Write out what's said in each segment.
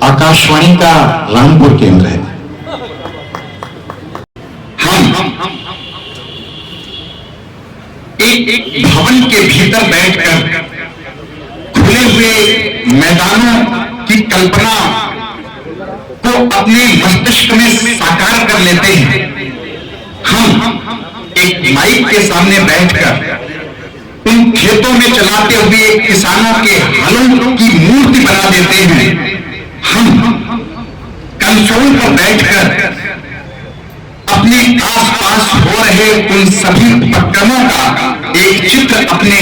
आकाशवाणी का रामपुर केंद्र है। हम एक भवन के भीतर बैठकर खुले हुए मैदानों की कल्पना को अपने मस्तिष्क में साकार कर लेते हैं। हम एक माइक के सामने बैठकर उन खेतों में चलाते हुए किसानों के हलों की मूर्ति बना देते हैं। हम कंसोल पर बैठकर अपने आसपास हो रहे उन सभी उपक्रमों का एक चित्र अपने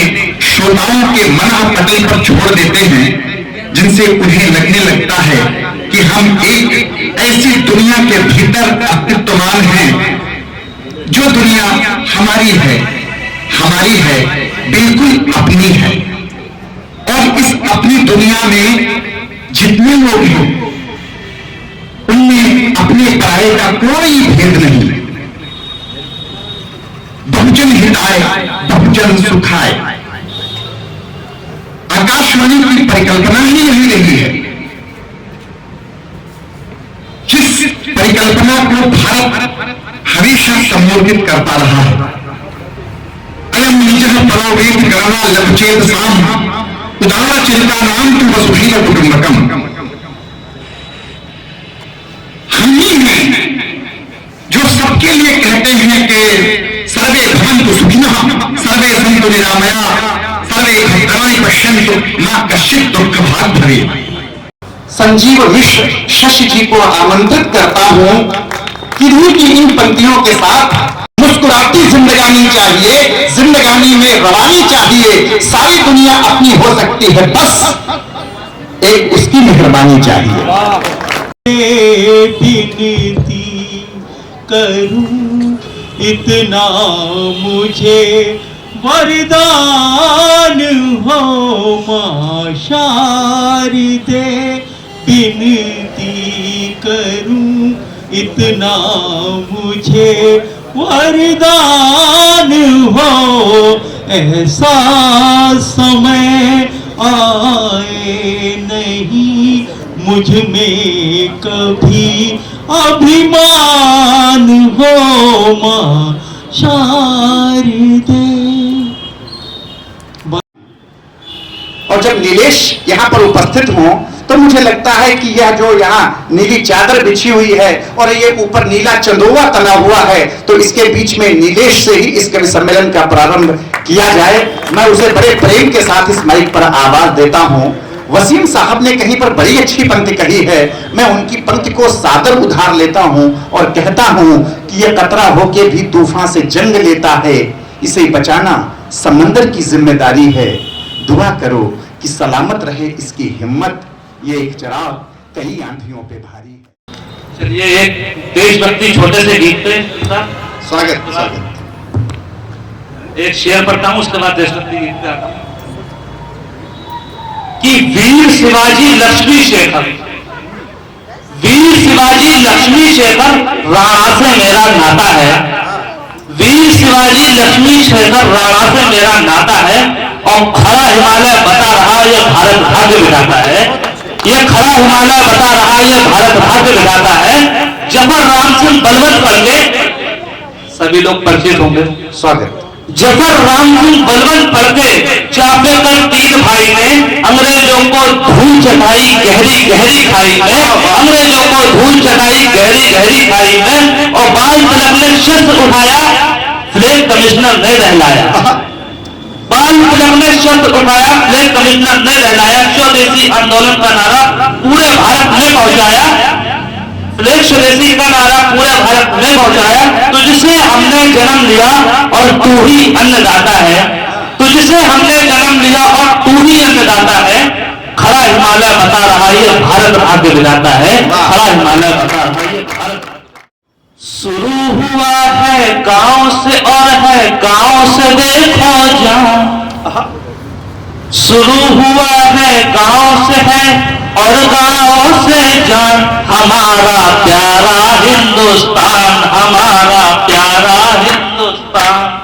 श्रोताओं के मनःपटल पर छोड़ देते हैं, जिनसे उन्हें लगने लगता है कि हम एक ऐसी दुनिया के भीतर अस्तित्वमान हैं। जो दुनिया हमारी है बिल्कुल अपनी है। और इस अपनी दुनिया में जितने लोग हैं उनमें अपने पराये का कोई भेद नहीं। बहुजन हिताय बहुजन सुखाय, आकाशवाणी की परिकल्पना ही यही रही है। जिस परिकल्पना को भारत हमेशा संबोधित करता रहा है, अयम निजः परोवेद गणना लभचेत साम उदार चिंता नाम तु वसुधैव कुटुंबकम। हम ही हैं जो सबके लिए कहते हैं कि सर्वे भवन्तु सुखिनः सर्वे सन्तु निरामया सर्वे भद्राणि पश्यन्तु मा कश्चित् दुःख भाग् भवेत्। संजीव मिश्र शशि जी को आमंत्रित करता हूं कि की इन पंक्तियों के साथ मुस्कुराती जिंदगानी चाहिए, जिंदगानी में रवानी चाहिए। सारी दुनिया अपनी हो सकती है, बस एक उसकी मेहरबानी चाहिए। विनती करूं इतना मुझे वरदान हो मां शारदे, विनती करूं इतना मुझे वरदान हो, ऐसा समय आए नहीं मुझ में कभी अभिमान हो मां शारदे। और जब नीलेश यहाँ पर उपस्थित हों तो मुझे लगता है कि यह जो यहाँ नीली चादर बिछी हुई है और ये ऊपर नीला चंदोवा तना हुआ है, तो इसके बीच में नीलेश से ही इस कवि सम्मेलन का प्रारंभ किया जाए। मैं उसे बड़े प्रेम के साथ इस माइक पर आवाज देता हूँ। वसीम साहब ने कहीं पर बड़ी अच्छी पंक्ति कही है, मैं उनकी पंक्ति को सादर उधार लेता हूँ और कहता हूँ कि यह कतरा होके भी तूफान से जंग लेता है, इसे बचाना समंदर की जिम्मेदारी है। दुआ करो कि सलामत रहे इसकी हिम्मत, ये एक चिराग कई आंधियों पे भारी है। चलिए एक देशभक्ति छोटे से गीत पे स्वागत। एक शेर पढ़ता हूं, उसके बाद देशभक्ति गीत पे आता हूं कि वीर शिवाजी लक्ष्मी शेखर, वीर शिवाजी लक्ष्मी शेखर राणा से मेरा नाता है, वीर शिवाजी लक्ष्मी शेखर राणा से मेरा नाता है। और खड़ा हिमालय बता रहा ये भारत भाग्य विधाता है, ये खड़ा हिमालय बता रहा ये भारत भाग्य विधाता है। जफर राम सिंह बलवंत पढ़ के सभी लोग परिचित होंगे, स्वागत। जफर राम सिंह बलवंत पढ़ के चापे कर तीन भाई ने अंग्रेजों को धूल चटाई गहरी गहरी खाई में, अंग्रेजों को धूल चटाई गहरी गहरी खाई में। और बाल तिलक ने शस्त्र उठाया, फ्लैग कमिश्नर ने रहलाया, बाल तिलक ने शस्त्र उठाया, फ्लैग कमिश्नर ने रहलाया। स्वदेशी आंदोलन का नारा पूरे भारत में पहुंचाया, फ्लैग स्वदेशी का नारा पूरे भारत में पहुंचाया। तुझसे हमने जन्म लिया और तू ही अन्नदाता है, तुझसे हमने जन्म लिया और तू ही अन्नदाता है। खड़ा हिमालय बता रहा ये भारत भाग्य विधाता है, खड़ा हिमालय बता रहा ये भारत। शुरू हुआ है गांव से और है गांव से देखो जान, शुरू हुआ है गांव से है और गांव से जान। हमारा प्यारा हिंदुस्तान, हमारा प्यारा हिंदुस्तान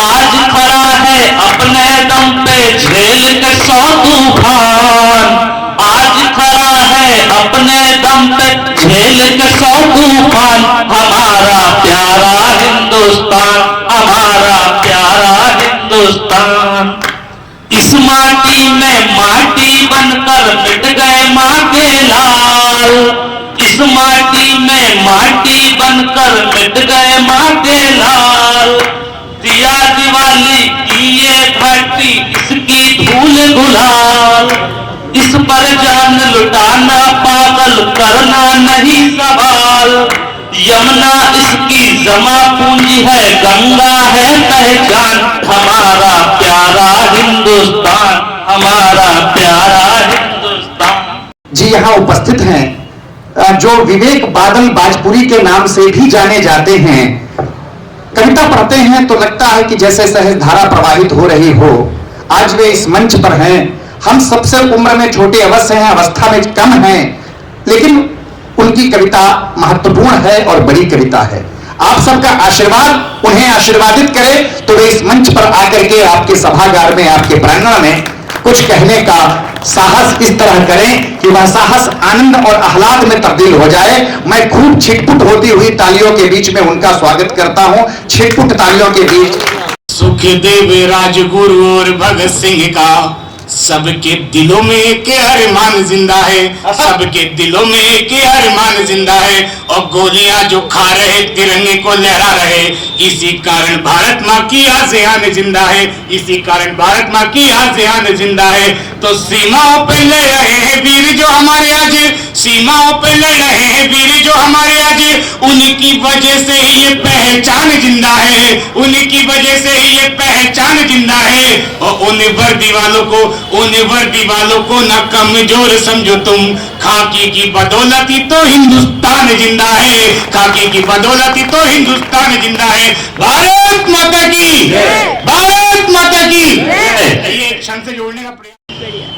आज खड़ा है अपने दम पे झेल के 100 तूफान, आज खड़ा है अपने दम पे झेल के 100 तूफान। हमारा प्यारा हिंदुस्तान, हमारा प्यारा हिंदुस्तान। इस माटी में माटी बनकर मिट गए माँ के लाल, इस माटी में माटी बनकर मिट गए माँ के लाल। दिया दिवाली की ये धरती इसकी धूल गुलाल, इस पर जान लुटाना पागल करना नहीं सवाल। यमुना इसकी जमा पूंजी है, गंगा है पहचान। हमारा प्यारा हिंदुस्तान, हमारा प्यारा हिंदुस्तान। जी यहाँ उपस्थित हैं जो विवेक बादल बाजपुरी के नाम से भी जाने जाते हैं। कविता पढ़ते हैं तो लगता है कि जैसे सहज धारा प्रवाहित हो रही हो। आज वे इस मंच पर हैं। हम सबसे उम्र में छोटे अवश्य हैं, अवस्था में कम हैं, लेकिन उनकी कविता महत्वपूर्ण है और बड़ी कविता है। आप सबका आशीर्वाद उन्हें आशीर्वादित करे तो वे इस मंच पर आकर के आपके सभागार में, आपके प्रांगण में कुछ कहने का साहस इस तरह करें कि वह साहस आनंद और आह्लाद में तब्दील हो जाए। मैं खूब छिटपुट होती हुई तालियों के बीच में उनका स्वागत करता हूं। छिटपुट तालियों के बीच सुखदेव राजगुरु और भगत सिंह का सबके दिलों में एक अरमान जिंदा है, सबके दिलों में एक अरमान जिंदा है। और गोलियां जो खा रहे तिरंगे को लहरा रहे, इसी कारण भारत माँ की आज़ान जिंदा है, इसी कारण भारत माँ की आज़ान जिंदा है। तो सीमाओं पे लड़ रहे हैं वीर जो हमारे आज, सीमाओं पे लड़ रहे हैं वीर जो हमारे आज। उनकी वजह से ही ये पहचान जिंदा है, उनकी वजह से ही ये पहचान जिंदा है। और उन वर्दी वालों को, उन वर्दी वालों को ना कमजोर समझो तुम। खाकी की बदौलत ही तो हिंदुस्तान जिंदा है, खाकी की बदौलत ही तो हिंदुस्तान जिंदा है। भारत माता की, भारत माता की। ये एक क्षण से जोड़ने का प्रयास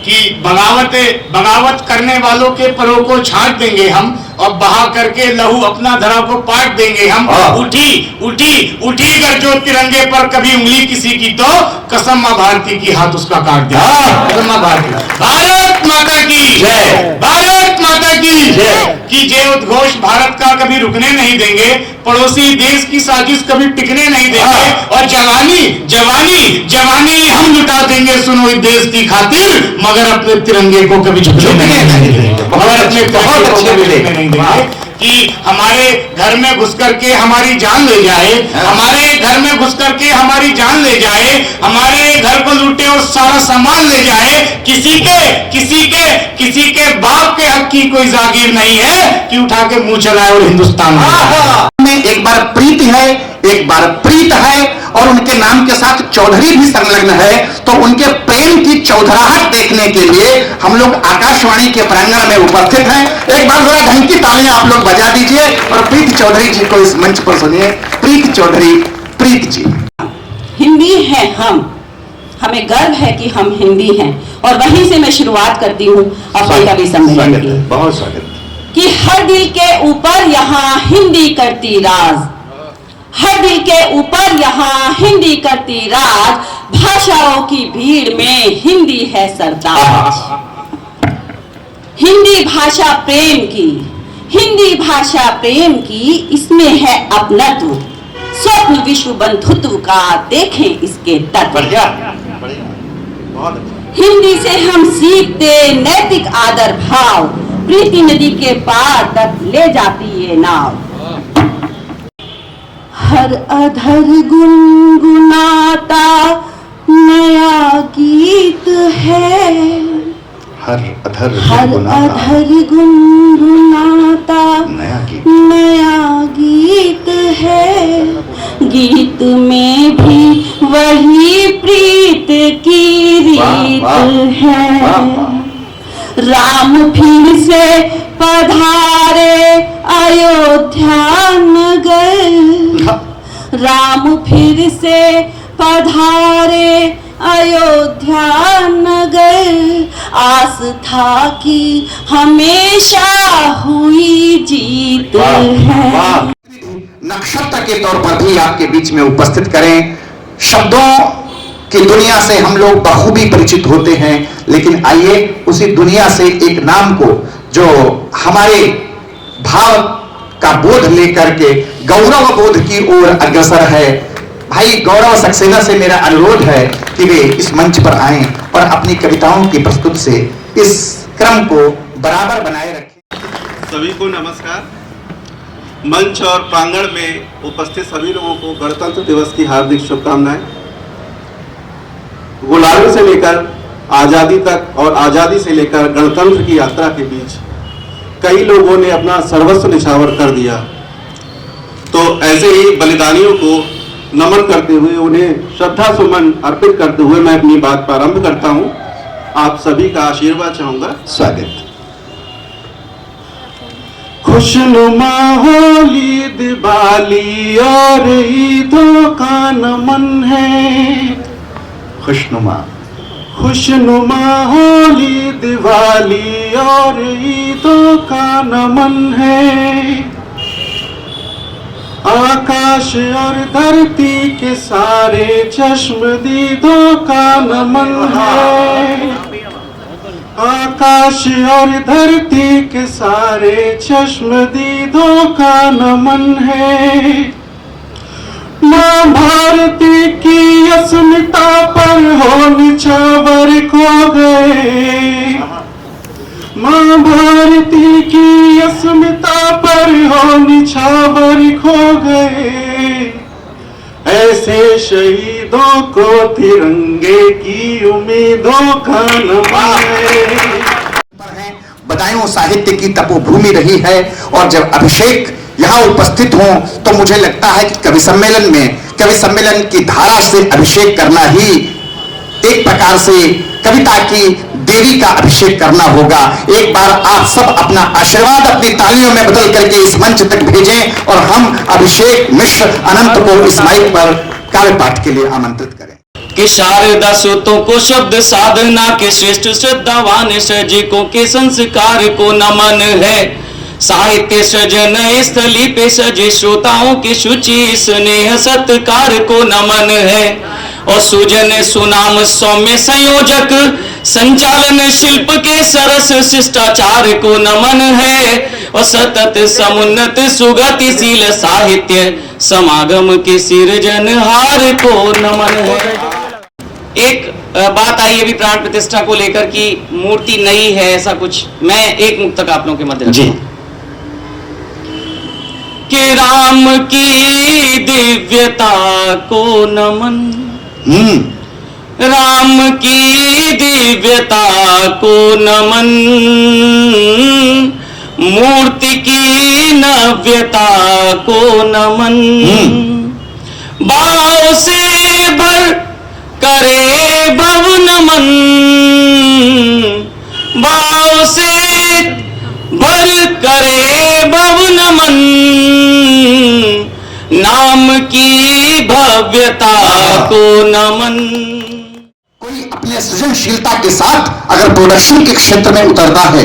कि बगावत करने वालों के परों को छांट देंगे हम और बहा करके लहू अपना धरा को पाट देंगे हम। उठी उठी उठी कर जो तिरंगे पर कभी उंगली किसी की तो कसम मां भारती की हाथ उसका काट दिया। कसम मां भारती। भारत माता की जय, भारत माता की जय। कि जय उद्घोष भारत का कभी रुकने नहीं देंगे, पड़ोसी देश की साजिश कभी टिकने नहीं देंगे। और जवानी जवानी जवानी हम लुटा देंगे सुनो इस देश की खातिर, मगर अपने तिरंगे को कभी झुकने नहीं देंगे, मगर अपने बहुत अच्छे नहीं देंगे कि हमारे घर में घुस करके हमारी जान ले जाए, हमारे घर में घुस करके हमारी जान ले जाए, हमारे घर को लूटे और सारा सामान ले जाए। किसी के बाप के हक की कोई जागीर नहीं है कि उठा के मुंह चलाए और हिंदुस्तान में एक बार प्रीति है, एक बार प्रीत है और उनके नाम के साथ चौधरी भी संलग्न है। तो उनके प्रेम की चौधराहट देखने के लिए हम लोग आकाशवाणी के प्रांगण में उपस्थित हैं। एक बार जरा ढंग की तालियां आप लोग बजा दीजिए और प्रीत चौधरी जी को इस मंच पर सुनिए। प्रीत चौधरी, प्रीत जी। हिंदी है हम, हमें गर्व है कि हम हिंदी हैं और वहीं से मैं शुरुआत करती हूँ अपने कवि सम्मेलन की। बहुत स्वागत। कि हर दिल के ऊपर यहाँ हिंदी करती राज, हर दिल के ऊपर यहाँ हिंदी करती राज। भाषाओं की भीड़ में हिंदी है सरताज। हिंदी भाषा प्रेम की, हिंदी भाषा प्रेम की, इसमें है अपनत्व, स्वप्न विश्व बंधुत्व का, देखें इसके तत्व। हिंदी से हम सीखते नैतिक आदर भाव, प्रीति नदी के पार तक ले जाती ये नाव। हर अधर गुनगुनाता नया गीत है, हर अधर गुनगुनाता में भी वही प्रीत की रीत है। राम फिर से पधारे अयोध्या नगर, राम फिर से पधारे अयोध्या नगर, आस था कि हमेशा हुई जीत है। नक्षत्र के तौर पर भी आपके बीच में उपस्थित करें। शब्दों की दुनिया से हम लोग बखूबी परिचित होते हैं, लेकिन आइए उसी दुनिया से एक नाम को जो हमारे भाव का बोध लेकर के गौरव बोध की ओर अग्रसर है, भाई गौरव सक्सेना से मेरा अनुरोध है कि वे इस मंच पर आएं और अपनी कविताओं की प्रस्तुत से इस क्रम को बराबर बनाए रखें। सभी को नमस्कार। मंच और प्रांगण में उपस्थित सभी लोगों को गणतंत्र दिवस की हार्दिक शुभकामनाएं। गुलामी से लेकर आज़ादी तक और आज़ादी से लेकर गणतंत्र की यात्रा के बीच कई लोगों ने अपना सर्वस्व निछावर कर दिया, तो ऐसे ही बलिदानियों को नमन करते हुए, उन्हें श्रद्धा सुमन अर्पित करते हुए मैं अपनी बात प्रारंभ करता हूं। आप सभी का आशीर्वाद चाहूंगा। स्वागत। खुशनुमा होली दिवाली और ईदों का नमन है, खुशनुमा खुशनुमा होली दिवाली और ईदों का नमन है। आकाश और धरती के सारे चश्मदीदों का नमन है, आकाश और धरती के सारे चश्मदीदों का नमन है। माँ भारती की अस्मिता पर हो निछावर खो गए, माँ भारती की अस्मिता पर हो निछावर खो गए। ऐसे शहीदों को तिरंगे की उम्मीदों का नमन है। बदायूं साहित्य की तपोभूमि रही है, और जब अभिषेक यहाँ उपस्थित हों तो मुझे लगता है कि कवि सम्मेलन की धारा से अभिषेक करना ही एक प्रकार से कविता की देवी का अभिषेक करना होगा। एक बार आप सब अपना आशीर्वाद अपनी तालियों में बदल करके इस मंच तक भेजें और हम अभिषेक मिश्र अनंत को इस माइक पर काव्य पाठ के लिए आमंत्रित करें। कि शारदा सुतों को शब्द साधना के श्रेष्ठ श्रद्धावान सर्जिकों के संस्कार को नमन है। साहित्य सृजन स्थली पे सजे श्रोताओं की शुचि स्नेह सत्कार को नमन है। और सुजन सुनाम सौम्य संयोजक संचालन शिल्प के सरस शिष्टाचार को नमन है। और सतत समुन्नत सुगतिशील साहित्य समागम के सृजनहार को नमन है। एक बात आई अभी प्राण प्रतिष्ठा को लेकर कि मूर्ति नई है, ऐसा कुछ मैं एक मुक्तक आप लोगों के मध्य जी कि राम की दिव्यता को नमन, राम की दिव्यता को नमन, मूर्ति की नव्यता को नमन। भाव से भर करे भव नमन, भाव से भर करे भव नमन, नाम की भव्यता को नमन। कोई अपने सृजनशीलता के साथ अगर प्रोडक्शन के क्षेत्र में उतरता है,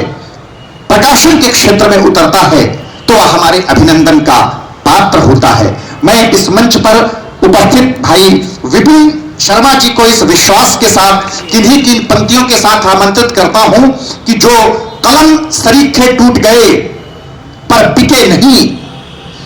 प्रकाशन के क्षेत्र में उतरता है, तो वह हमारे अभिनंदन का पात्र होता है। मैं इस मंच पर उपस्थित भाई विपिन शर्मा जी को इस विश्वास के साथ किन्हीं की पंक्तियों के साथ आमंत्रित करता हूं कि जो कलम सरीखे टूट गए पर बिके नहीं,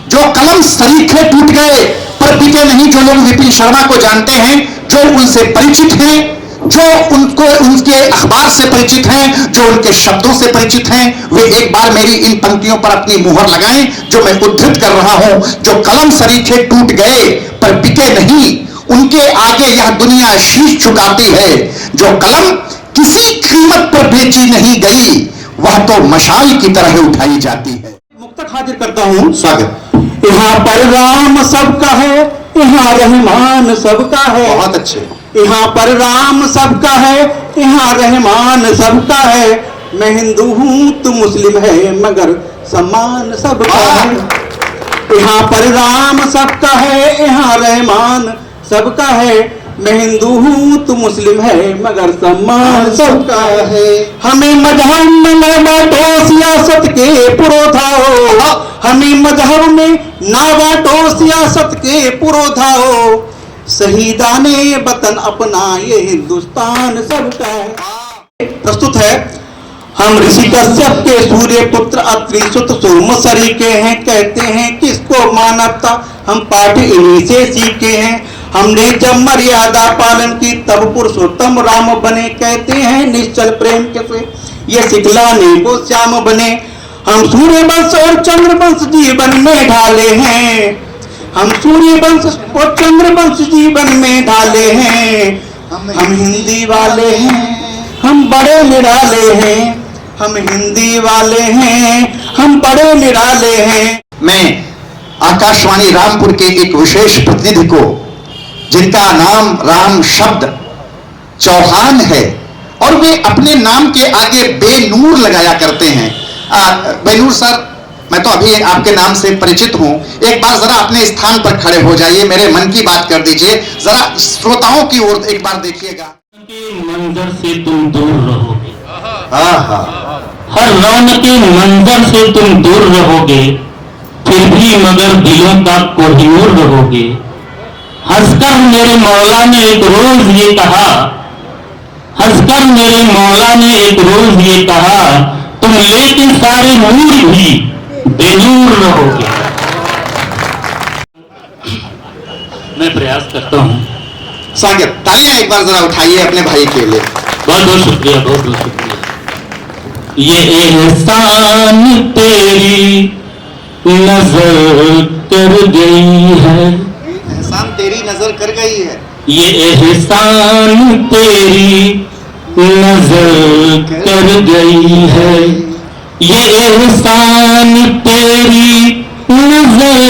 जो कलम सरीखे टूट गए पर बिके नहीं, जो लोग विपिन शर्मा को जानते हैं, जो उनसे परिचित हैं, जो उनको उनके अखबार से परिचित हैं, जो उनके शब्दों से परिचित हैं, वे एक बार मेरी इन पंक्तियों पर अपनी मुहर लगाएं जो मैं उद्धृत कर रहा हूं। जो कलम सरीखे टूट गए पर बिके नहीं, उनके आगे यह दुनिया शीश झुकाती है। जो कलम किसी कीमत पर बेची नहीं गई, वह तो मशाल की तरह उठाई जाती है। मुक्तक हाजिर करता हूं। स्वागत। यहाँ पर राम सबका है, यहाँ रहमान सबका है। बहुत अच्छे। यहाँ पर राम सबका है, यहाँ रहमान सबका है। मैं हिंदू हूँ तू मुस्लिम है, मगर सम्मान सबका है। यहाँ पर राम सबका है, यहाँ रहमान सबका है। मैं हिंदू हूँ तू मुस्लिम है, मगर सम्मान सबका है। हमें मजहब में न बांटो सियासत के पुरोधाओ, हमें मजहब में ना बांटो सियासत के पुरोधाओ। शहीदाने वतन अपना ये हिंदुस्तान सबका है। प्रस्तुत है हम ऋषि कश्यप के सूर्य पुत्र अत्रि सुत सोम सरीके हैं। कहते हैं किसको मानवता, हम पाठ इन्हीं से सीखे हैं। हमने जब मर्यादा पालन की तब पुरुषोत्तम राम बने। कहते हैं निश्चल प्रेम कैसे ये सिखलाने को श्याम बने। हम सूर्य वंश और चंद्र वंश जीवन में ढाले हैं। हम सूर्य वंश और चंद्र वंश जीवन में ढाले हैं। हम हिंदी वाले हैं, हम बड़े निराले हैं। हम हिंदी वाले हैं, हम बड़े निराले हैं। मैं आकाशवाणी रामपुर के एक विशेष प्रतिनिधि को, जिनका नाम राम शब्द चौहान है और वे अपने नाम के आगे बेनूर लगाया करते हैं। बेनूर सर, मैं तो अभी आपके नाम से परिचित हूं। एक बार जरा अपने स्थान पर खड़े हो जाइए, मेरे मन की बात कर दीजिए, जरा श्रोताओं की ओर एक बार देखिएगा। मंजर से तुम दूर रहोगे, हर रौनक के मंजर से तुम दूर रहोगे, फिर भी मगर दिलों का कोहिनूर रहोगे। हंसकर मेरे मौला ने एक रोज ये कहा, हंसकर मेरे मौला ने एक रोज ये कहा, तुम लेके सारे नूर भी बेनूर रहोगे। मैं प्रयास करता हूँ। स्वागत, तालियां एक बार जरा उठाइए अपने भाई के लिए। बहुत बहुत शुक्रिया, बहुत बहुत शुक्रिया। ये एहसान तेरी नजर कर गई है, एहसान तेरी नजर कर गई है। ये एहसान तेरी नजर कर गई है। ये एहसान तेरी नजर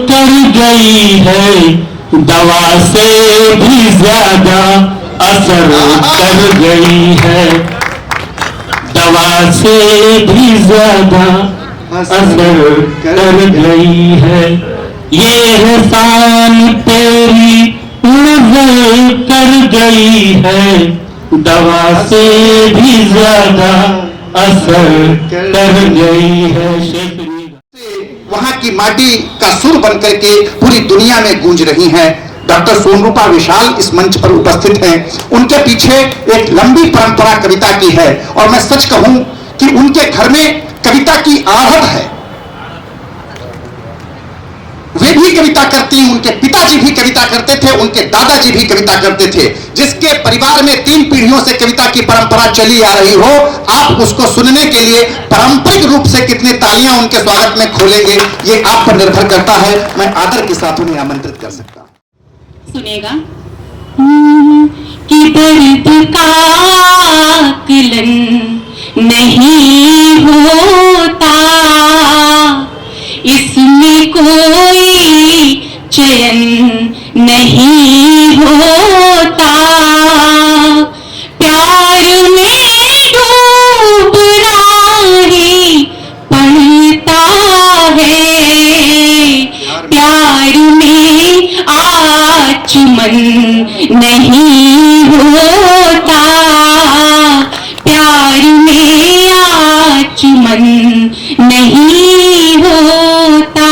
कर गई है, दवा से भी ज्यादा असर कर गई है। दवा से भी ज्यादा असर कर गई है। ये एहसान तेरी नजर कर गई है, दवा से भी ज्यादा असर कर गई है। वहां की माटी का सुर बनकर के पूरी दुनिया में गूंज रही हैं। डॉक्टर सोनरूपा विशाल इस मंच पर उपस्थित हैं। उनके पीछे एक लंबी परंपरा कविता की है और मैं सच कहूं कि उनके घर में कविता की आहट है। वे भी कविता करती हैं, उनके पिताजी भी कविता करते थे, उनके दादाजी भी कविता करते थे। जिसके परिवार में 3 पीढ़ियों से कविता की परंपरा चली आ रही हो, आप उसको सुनने के लिए पारंपरिक रूप से कितने तालियां उनके स्वागत में खोलेंगे, ये आप पर निर्भर करता है। मैं आदर के साथ उन्हें आमंत्रित कर सकता हूं। सुनेगा कि दर्द का आकलन नहीं होता, इसमें कोई चयन नहीं होता। प्यार में डूबना ही पड़ता है, प्यार में आचमन नहीं होता, प्यार में आचमन नहीं होता।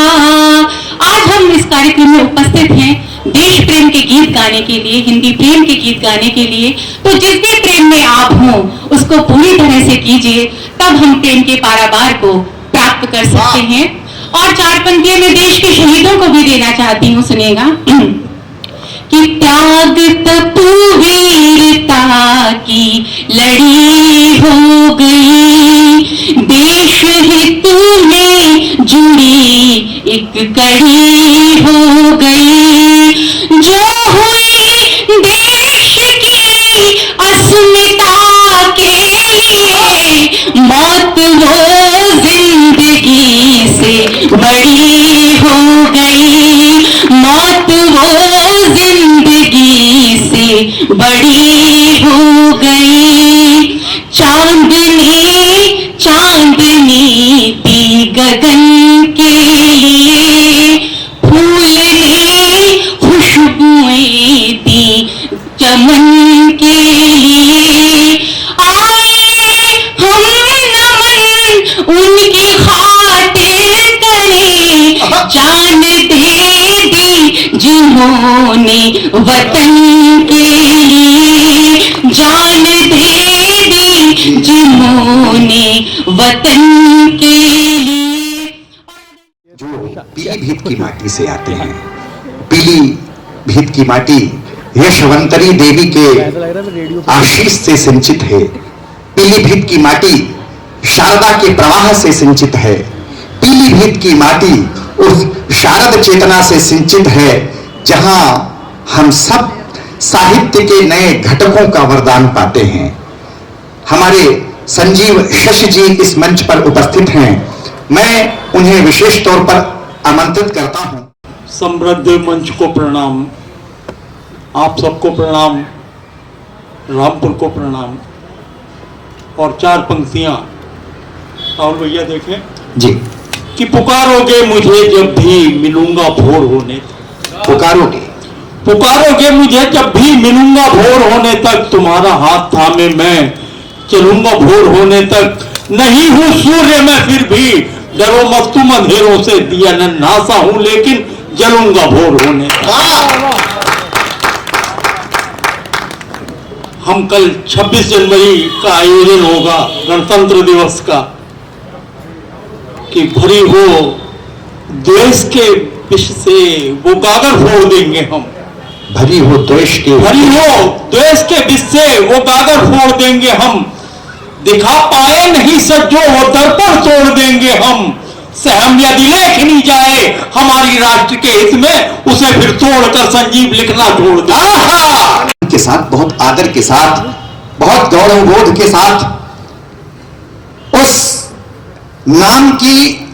आज हम इस कार्यक्रम में उपस्थित हैं देश प्रेम के गीत गाने के लिए, हिंदी प्रेम के गीत गाने के लिए। तो जिस भी प्रेम में आप हों उसको पूरी तरह से कीजिए, तब हम प्रेम के पारावार को प्राप्त कर सकते हैं। और 4 पंक्तियों में देश के शहीदों को भी देना चाहती हूँ, सुनिएगा कि त्याग तप वीरता की लड़ी हो गई, देश हित में जुड़ी एक कड़ी हो गई। जो हुई देश की अस्मिता के लिए, मौत वो जिंदगी से बड़ी हो गई, मौत वो बड़ी हो गई। चांदनी चांदनी दी गगन के लिए, फूल ने खुशबुएं दी चमन के लिए। आए हम नमन उनकी खातिर करें, जान दे दी जिन्होंने वतन के लिए, जान दे दी जिन्होंने वतन के लिए। जो पीलीभीत की माटी से आते हैं, पीलीभीत की माटी यशवंतरी देवी के आशीष से सिंचित है। पीलीभीत की माटी शारदा के प्रवाह से सिंचित है। पीलीभीत की माटी उस शारद चेतना से सिंचित है जहां हम सब साहित्य के नए घटकों का वरदान पाते हैं। हमारे संजीव शशि जी इस मंच पर उपस्थित हैं। मैं उन्हें विशेष तौर पर आमंत्रित करता हूं। समृद्ध मंच को प्रणाम, आप सबको प्रणाम, रामपुर को प्रणाम। और चार पंक्तियां राहुल भैया देखें जी। कि पुकारोगे मुझे जब भी मिलूंगा भोर होने तक, पुकारोगे पुकारोगे मुझे जब भी मिलूंगा भोर होने तक, तुम्हारा हाथ थामे मैं चलूंगा भोर होने तक। नहीं हूं सूर्य मैं फिर भी, डरो मत तुम अंधेरों से, दिया न नासा हूं लेकिन जलूंगा भोर होने तक। हम कल 26 जनवरी का आयोजन होगा गणतंत्र दिवस का, कि भरी हो द्वेष के विष से वो गागर फोड़ देंगे हम। भरी हो द्वेष के, भरी हो द्वेष के विष से वो गागर फोड़ देंगे हम। दिखा पाए नहीं सज्जो वो दर्पण तोड़ देंगे हम। सहम यदि लेखनी जाए हमारी राष्ट्र के हित में, उसे फिर तोड़कर संजीव लिखना छोड़ दे। के साथ, बहुत आदर के साथ, बहुत गौरवबोध के साथ उस नाम की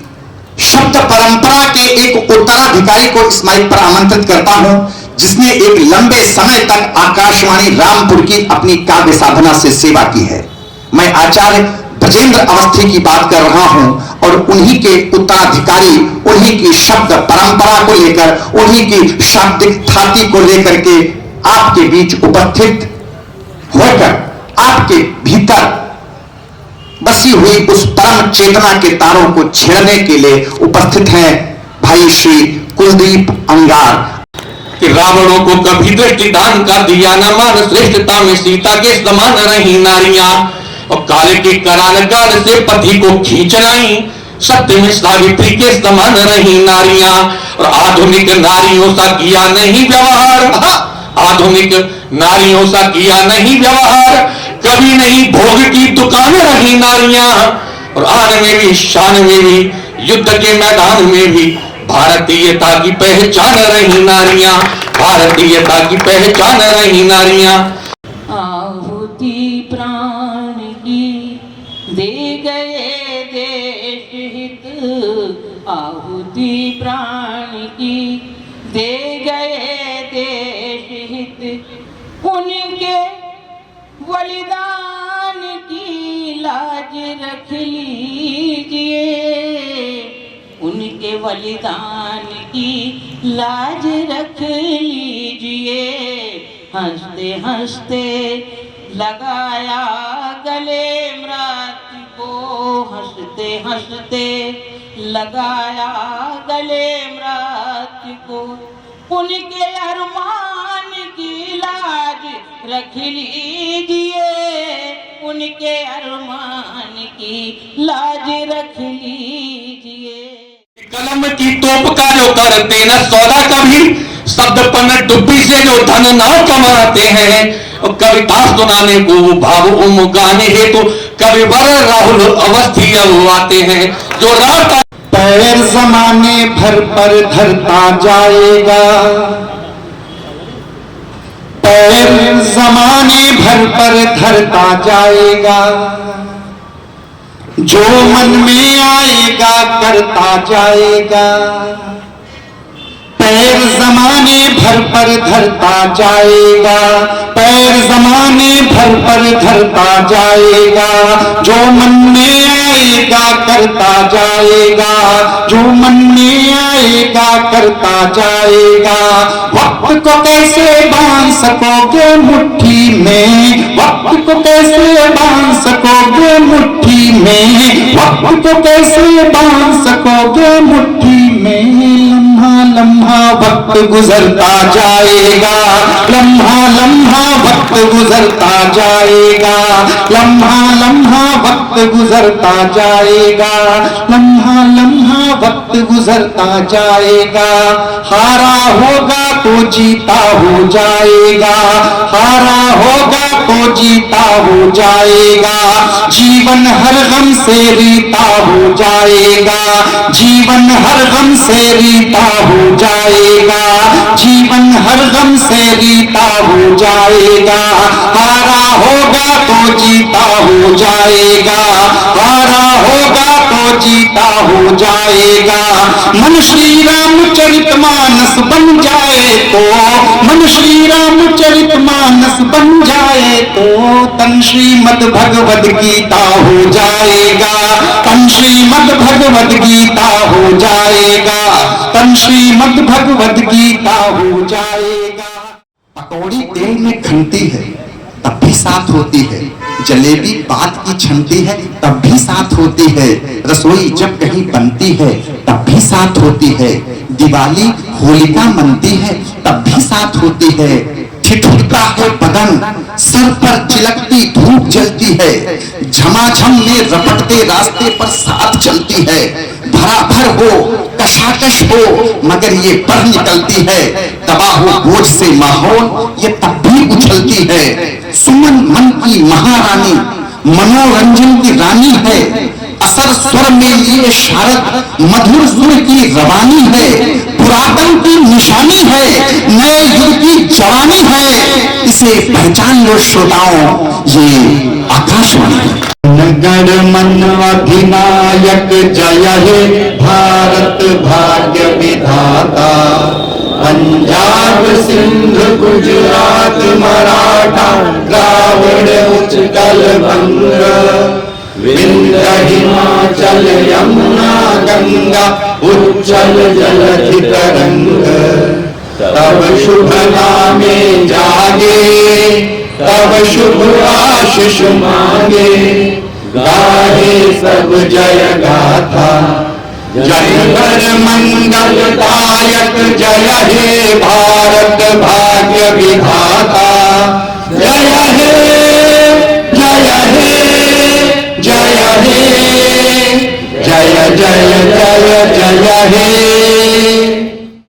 शब्द परंपरा के एक उत्तराधिकारी को इस माइक पर आमंत्रित करता हूं, जिसने एक लंबे समय तक आकाशवाणी रामपुर की अपनी काव्य साधना से सेवा की है। मैं आचार्य ब्रजेंद्र अवस्थी की बात कर रहा हूं और उन्हीं के उत्तराधिकारी, उन्हीं की शब्द परंपरा को लेकर, उन्हीं की शाब्दिक थाती को लेकर के आपके बीच उपस्थित होकर आपके भीतर बसी हुई उस परम चेतना के तारों को छेड़ने के लिए उपस्थित हैं भाई श्री कुलदीप अंगार। कि रावणों को कभी दृष्टि दान कर दिया न, मान श्रेष्ठता में सीता के समान रही नारियां। और काले के कराल गाल से पति को खींच लाई, सत्य में सावित्री के समान रही नारियां। और आधुनिक नारियों सा किया नहीं व्यवहार, आधुनिक नारियों सा किया नहीं व्यवहार। कभी नहीं भोग की दुकान रही नारियां। और आन में भी शान में भी, युद्ध के मैदान में भी भारतीयता की पहचान रही नारियां, भारतीयता की पहचान रही नारियां। आहुति प्राण की दे गए देश हित, आहुति प्राण की दे गए देश हित। उनके बलिदान की लाज रख लीजिए, उनके बलिदान की लाज रख लीजिए। हंसते हंसते लगाया गले मृत्यु को, हंसते हंसते लगाया गले मृत्यु को। उनके अरमान की लाज रख लीजिए, उनके अरमान की लाज रख लीजिए। कलम की तोप का जो करते न सौदा, कभी शब्द पन डुब्बी से जो धन न कमाते हैं। और कविता सुनाने को भाव उमगाने हेतु कवि वर राहुल अवस्थी अब आते हैं। जो रात पैर जमाने भर पर धरता जाएगा, पैर जमाने भर पर धरता जाएगा। जो मन में आएगा करता जाएगा। पैर जमाने भर पर धरता जाएगा, पैर जमाने भर पर धरता जाएगा, जो मन में आएगा करता जाएगा, जो मन में आएगा करता जाएगा। वक्त को कैसे बांध सकोगे मुट्ठी में, वक्त को कैसे बांध सकोगे मुट्ठी में, वक्त को कैसे बांध सकोगे मुट्ठी में। लम्हा लम्हा वक्त गुजरता जाएगा, लम्हा लम्हा वक्त गुजरता जाएगा, लम्हा लम्हा वक्त गुजरता जाएगा, लम्हा लम्हा वक्त गुजरता जाएगा। हारा होगा तो जीता हो जाएगा, हारा होगा तो जीता हो जाएगा। जीवन हर गम से रीता हो जाएगा, जीवन हर गम से रीता हो जाएगा, जीवन हर गम से रीता हो जाएगा। हारा होगा तो जीता हो जाएगा, हारा होगा तो जीता हो जाएगा। मन श्री रामचरितमानस बन जाए तो, मन श्री रामचरितमानस बन जाए तो तन श्रीमद् भगवद गीता हो जाएगा, तन श्रीमद् भगवद गीता हो जाएगा, तन श्रीमद् भगवद गीता हो जाएगा। पकौड़ी तेल में खनती है तब भी साथ होती है, जलेबी बात की छनती है तब भी साथ होती है, रसोई जब कहीं बनती है तब भी साथ होती है, दिवाली होलिका मनती है तब भी साथ होती है। ठिठुरता है बदन, सर पर चिलकती धूप जलती है, झमाझम में रपटते रास्ते पर साथ चलती है। भरा भर हो कशाकश हो मगर ये पर निकलती है, दबा हो बोझ से माहौल ये तब भी उछलती है। सुमन मन की महारानी, मनोरंजन की रानी है, असर स्वर में लिए शारद मधुर सुर की रवानी है, पुरातन की निशानी है, नए युग की जवानी है। इसे पहचान लो श्रोताओं, ये आकाशवाणी है। गण मन अधिनायक जय हे भारत भाग्य विधाता, पंजाब सिंध गुजरात मराठा द्राविड़ उत्कल बंग, विंध्य हिमाचल यमुना गंगा उज्जल जलधि तरंग। तब शुभ नामे जागे, तब शुभ आशीष मांगे, गाहे सब जय गाथा। जन गण मंगलदायक जय हे भारत